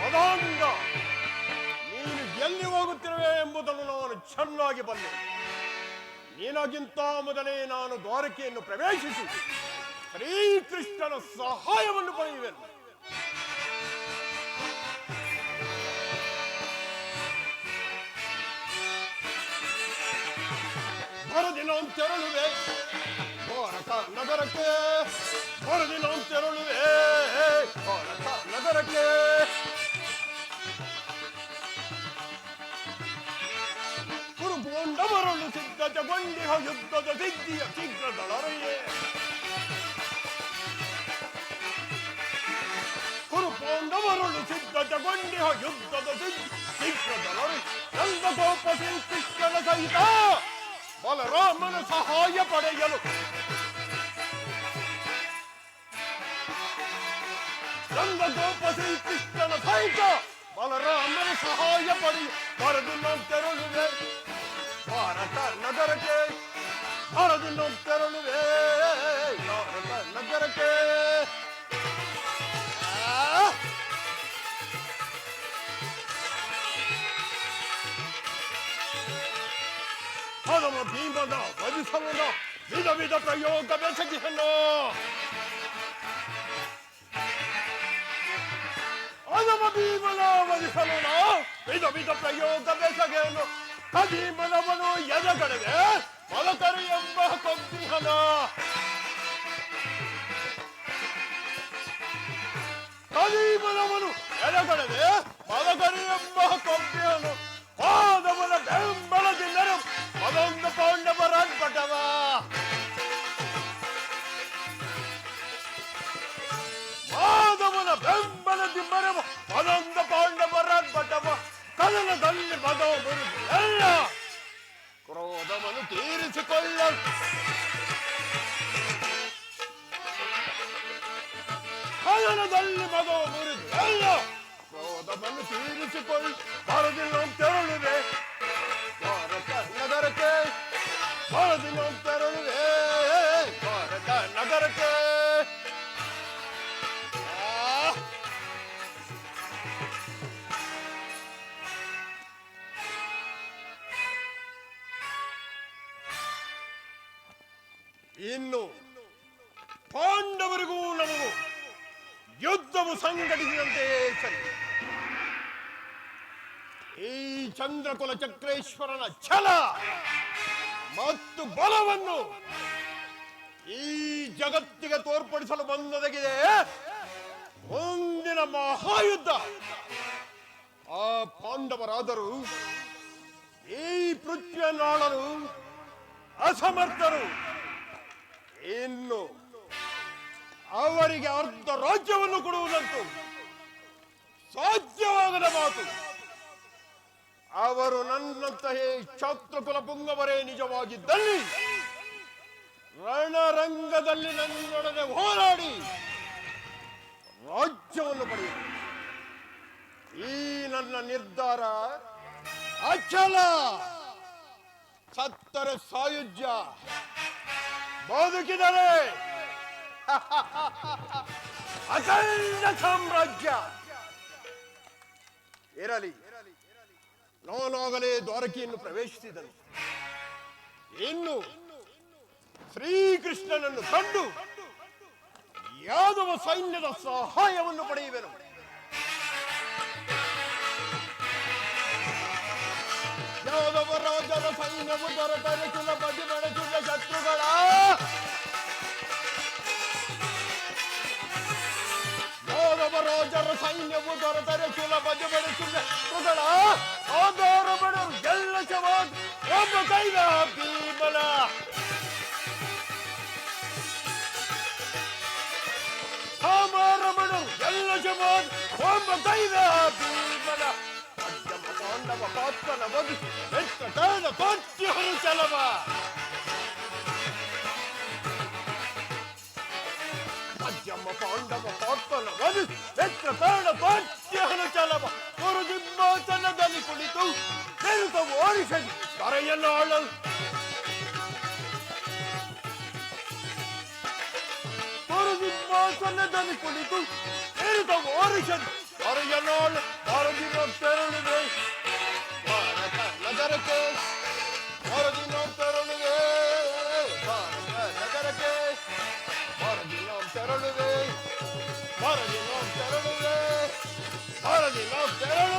ಮದಾಂಧ, ನೀನು ಎಲ್ಲಿ ಹೋಗುತ್ತಿರುವೆ ಎಂಬುದನ್ನು ನಾನು ಚೆನ್ನಾಗಿ ಬಲ್ಲೆ. ನಿನಗಿಂತ ಮೊದಲೇ ನಾನು ದ್ವಾರಕೆಯನ್ನು ಪ್ರವೇಶಿಸಿ ಶ್ರೀಕೃಷ್ಣನ ಸಹಾಯವನ್ನು ಪಡೆಯುವೆನು. ಮರುದಿನ ತೆರಳುವೆ ದ್ವಾರಕ ನಗರಕ್ಕೆ, ಮರುದಿನ ತೆರಳುವೆ ದ್ವಾರಕ ನಗರಕ್ಕೆ. ಕುರುಪುಗೊಂಡ ಮರಳು ಸಿದ್ಧತೆಗೊಂಡಿಹ ಯುದ್ಧದ ಸಿದ್ಧಿಯ ಶೀಘ್ರದೊಳರೆಯೇ. ಕುರುಪುಗೊಂಡ ಮರಳು ಸಿದ್ಧತೆಗೊಂಡಿಹ ಯುದ್ಧದ ಶೀಘ್ರದೊಳರೆ. ನಂದಗೋಪ ಶ್ರೀಕೃಷ್ಣನ ಸಹಿತ ಬಲರಾಮನ ಸಹಾಯ ಪಡೆಯಲು ನಂದಗೋಪ ಶ್ರೀಕೃಷ್ಣನ ಸಹಿತ ಬಲರಾಮನ ಸಹಾಯ ಪಡೆಯಲು ಮರುದಿನ ತೆರಳುವೆ ಭಾರತ ನಗರಕ್ಕೆ, ಮರುದಿನ ತೆರಳುವೆ ಭಾರತ ನಗರಕ್ಕೆ. ಅದಮ ಭೀಮನ ವಧಿಸಲು ವಿಧ ವಿಧ ಪ್ರಯೋಗ ಬೆಸಗಿಸಲು. ಅದಮ ಭೀಮನ ವಧಿಸಲು ವಿಧ ವಿಧ ಪ್ರಯೋಗ ಬೆಸಗೇನು. ಭೀಮನವನು ಎದಗಡೆಗೆ ಮಲಕರು ಎಂಬ ಕೊಬ್ಬಿಹನ. ಭೀಮನವನು ಎದಗಡೆಗೆ ಮಲಕರು ಎಂಬ ಕೊಬ್ಬಿಹನು. ಪಾದವನ ಬೆಂಬಲದಿಂದರು ಅದೊಂದು ಪಾಂಡವರಾಗ್ಬಟವ. ಮಾಧವನ ಬೆಂಬಲದಿಂಬರವ ಅದೊಂದು ಪಾಂಡವರಾಗ್ಬಟವ. ಕದನದಲ್ಲಿ ಮದವ ಬರುವುದು ಎಲ್ಲ ಕ್ರೋಧವನ್ನು ತೀರಿಸಿಕೊಳ್ಳ. ಕದನದಲ್ಲಿ ಮದವ ಬರುವುದು ಎಲ್ಲ ಕ್ರೋಧವನ್ನು ತೀರಿಸಿಕೊಳ್ಳಿ. ಮರುದಿನ ತೆರಳುವೆ ಭಾರತ ನಗರಕ್ಕೆ, ಮರುದಿನ ತೆರಳುವೆ ಭಾರತ ನಗರಕ್ಕೆ. ಇನ್ನು ಪಾಂಡವರಿಗೂ ನಮಗೂ ಯುದ್ಧವು ಸಂಘಟಿಸಿದಂತೆ ಸರಿ. ಈ ಚಂದ್ರಕುಲ ಚಕ್ರೇಶ್ವರನ ಛಲ ಮತ್ತು ಬಲವನ್ನು ಈ ಜಗತ್ತಿಗೆ ತೋರ್ಪಡಿಸಲು ಬಂದೊದಗಿದೆ ಮುಂದಿನ ಮಹಾಯುದ್ಧ. ಆ ಪಾಂಡವರಾದರೂ ಈ ಪೃಥ್ವಿಯನ್ನಾಳಲು ಅಸಮರ್ಥರು. ಇನ್ನು ಅವರಿಗೆ ಅರ್ಧ ರಾಜ್ಯವನ್ನು ಕೊಡುವುದಂತೂ ಸಾಧ್ಯವಾಗದ ಮಾತು. ಅವರು ನನ್ನಂತಹ ಕ್ಷಾತ್ರಕುಲ ಪುಂಗವರೇ ನಿಜವಾಗಿದ್ದಲ್ಲಿ ರಣರಂಗದಲ್ಲಿ ನನ್ನೊಡನೆ ಹೋರಾಡಿ ರಾಜ್ಯವನ್ನು ಪಡೆಯುವುದು. ಈ ನನ್ನ ನಿರ್ಧಾರ ಅಚಲ. ಸತ್ತರೆ ಸಾಯುಜ್ಯ, ಬದುಕಿದರೆ ಅಖಂಡ ಸಾಮ್ರಾಜ್ಯ. ಇರಲಿ, ನಾನಾಗಲೇ ದ್ವಾರಕೆಯನ್ನು ಪ್ರವೇಶಿಸಿದನು. ಇನ್ನು ಶ್ರೀಕೃಷ್ಣನನ್ನು ಕಂಡು ಯಾದವ ಸೈನ್ಯದ ಸಹಾಯವನ್ನು ಪಡೆಯುವೆನು. ಯಾದವ ರಾಜರ ಸೈನ್ಯವು ದೊರೆತರೆ ಸುಲಭದಿ ಬೆಳೆಸುವ ಶತ್ರುಗಳ. ಯಾದವ ರಾಜರ ಸೈನ್ಯವು ದೊರೆತರೆ ಸುಲಭದಿ ಬೆಳೆಸುವ ಶತ್ರುಗಳ. ಆಧಾರ ಬಡರು ಎಲ್ಲ ಸಮಾಜ ಒಬ್ಬ ಕೈಲ ಭೀಮನ. ಆಧಾರ ಬಡರು ಎಲ್ಲ ಸಮಾಜ ಒಬ್ಬ ಕೈಲ ಭೀಮನ. ಪಾಂಡವ ಪಾತ್ರನ ಬದುಕಿ ಬೆಟ್ಟ ತೇದ ತೋಚ್ಚಿಹನು ಚಲವ. ಮಧ್ಯಮ ಪಾಂಡವ ಪಾತ್ರನ ಬದುಕಿ ಬೆಟ್ಟ ತೇದ ತೋಚ್ಚಿಹನು ಚಲವ. ಗುರು ಸಿಂಹಾಸನದಲ್ಲಿ ಕುಳಿತು ನಿರುತ ಓಡಿಸಲಿ ಕರೆಯನ್ನು ಆಳಲು. ಗುರು ಸಿಂಹಾಸನದಲ್ಲಿ ಕುಳಿತು ನಿರುತ ಓಡಿಸಲಿ ಕರೆಯನ್ನು ಆಳಲು. ನಗರಕ್ಕೆ ಭಾರತಿ ನಾವು ತೆರಳುವೆ ಭಾರತಿ ನಾವು ತೆರಳುವೆ ಭಾರತಿ ನಾವು ತೆರಳುವೆ